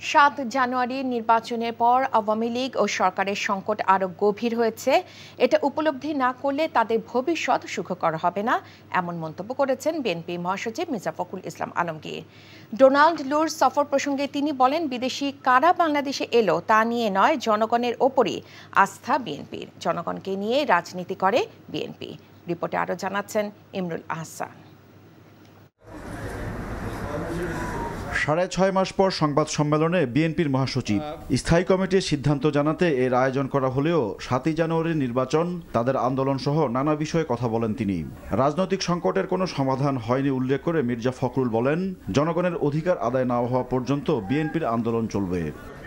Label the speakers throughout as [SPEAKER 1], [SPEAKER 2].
[SPEAKER 1] ৭ জানুয়ারির নির্বাচনের পর আওয়ামী লীগ ও সরকারের সংকট আরও গভীর হয়েছে। এটা উপলব্ধি না করলে তাদের ভবিষ্যৎ সুখকর হবে না, এমন মন্তব্য করেছেন বিএনপি মহাসচিব মির্জা ফখরুল ইসলাম আলমগীর। ডোনাল্ড লুর সফর প্রসঙ্গে তিনি বলেন, বিদেশি কারা বাংলাদেশে এলো তা নিয়ে নয়, জনগণের ওপরই আস্থা বিএনপির। জনগণকে নিয়ে রাজনীতি করে বিএনপি। রিপোর্টে আরও জানাচ্ছেন ইমরুল আহসান।
[SPEAKER 2] ৬.৫ মাস পর সংবাদ সম্মেলনে বিএনপির মহাসচিব স্থায়ী কমিটির সিদ্ধান্ত জানাতে এর আয়োজন করা হলেও ৭ জানুয়ারির নির্বাচন, তাদের আন্দোলন সহ নানা বিষয়ে কথা বলেন তিনি। রাজনৈতিক সংকটের কোনো সমাধান হয়নি উল্লেখ করে মির্জা ফখরুল বলেন, জনগণের অধিকার আদায় না হওয়া পর্যন্ত বিএনপির আন্দোলন চলবে।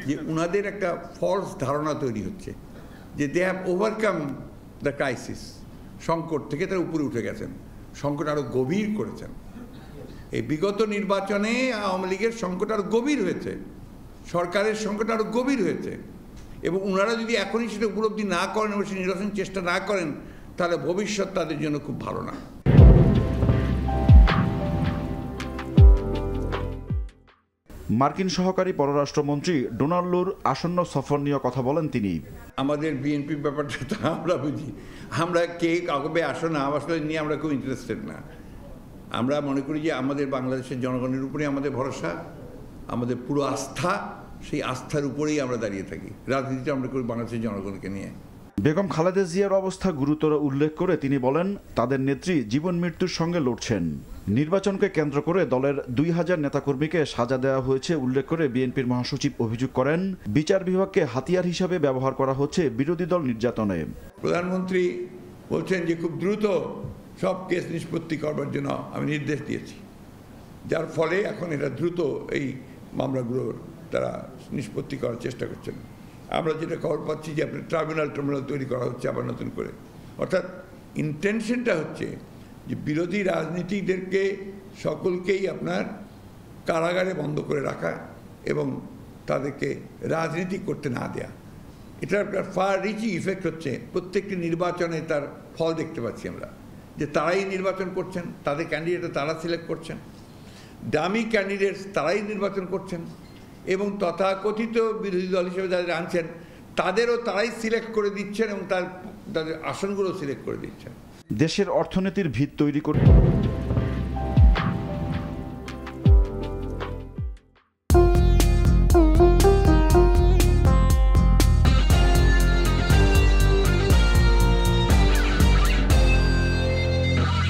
[SPEAKER 3] যে উনাদের একটা ফলস ধারণা তৈরি হচ্ছে যে they have overcome the crisis, সংকট থেকে তারা উপরে উঠে গেছেন, সংকট আরও গভীর করেছেন। এই বিগত নির্বাচনে আওয়ামী লীগের সংকট আরও গভীর হয়েছে, সরকারের সংকট আরও গভীর হয়েছে, এবং ওনারা যদি এখনই সেটা উপলব্ধি না করেন এবং সেই নিরসন চেষ্টা না করেন, তাহলে ভবিষ্যৎ তাদের জন্য খুব ভালো না।
[SPEAKER 2] মার্কিন সহকারী পররাষ্ট্রমন্ত্রী ডোনাল্ড লুর আসন্ন সফর নিয়ে কথা বলেন তিনি।
[SPEAKER 3] আমাদের বিএনপির ব্যাপারটা তো আমরা বুঝি, আমরা কে কাউকে আসো না আসলে নিয়ে আমরা খুব ইন্টারেস্টেড না। আমরা মনে করি যে আমাদের বাংলাদেশের জনগণের উপরে আমাদের ভরসা, আমাদের পুরো আস্থা, সেই আস্থার উপরেই আমরা দাঁড়িয়ে থাকি। রাজনীতিটা আমরা করি বাংলাদেশের জনগণকে নিয়ে।
[SPEAKER 2] বেগম খালেদা জিয়ার অবস্থা গুরুতর উল্লেখ করে তিনি বলেন, তাদের নেত্রী জীবন মৃত্যুর সঙ্গে লড়ছেন। নির্বাচনকে কেন্দ্র করে দলের ২,০০০ নেতাকর্মীকে সাজা দেওয়া হয়েছে উল্লেখ করে বিএনপির মহাসচিব অভিযোগ করেন, বিচার বিভাগকে হাতিয়ার হিসাবে ব্যবহার করা হচ্ছে বিরোধী দল নির্যাতনে।
[SPEAKER 3] প্রধানমন্ত্রী বলছেন যে খুব দ্রুত সব কেস নিষ্পত্তি করবার জন্য আমি নির্দেশ দিয়েছি, যার ফলে এখন এটা দ্রুত এই মামলাগুলোর তারা নিষ্পত্তি করার চেষ্টা করছেন। আমরা যেটা খবর পাচ্ছি যে আপনার ট্রাইব্যুনাল তৈরি করা হচ্ছে আবার নতুন করে। অর্থাৎ ইন্টেনশনটা হচ্ছে যে বিরোধী রাজনীতিকদেরকে সকলকেই আপনার কারাগারে বন্ধ করে রাখা এবং তাদেরকে রাজনীতি করতে না দেয়া। এটার একটা ফার রিচিং ইফেক্ট হচ্ছে প্রত্যেকটি নির্বাচনে তার ফল দেখতে পাচ্ছি আমরা, যে তারাই নির্বাচন করছেন, তাদের ক্যান্ডিডেট তারা সিলেক্ট করছেন, ডামি ক্যান্ডিডেট তারাই নির্বাচন করছেন, এবং তথাকথিত বিরোধী দল হিসেবে যাদের আনছেন তাদেরও তারাই সিলেক্ট করে দিচ্ছেন এবং তাদের আসনগুলো সিলেক্ট করে দিচ্ছেন।
[SPEAKER 2] দেশের অর্থনীতির ভিত তৈরি করতে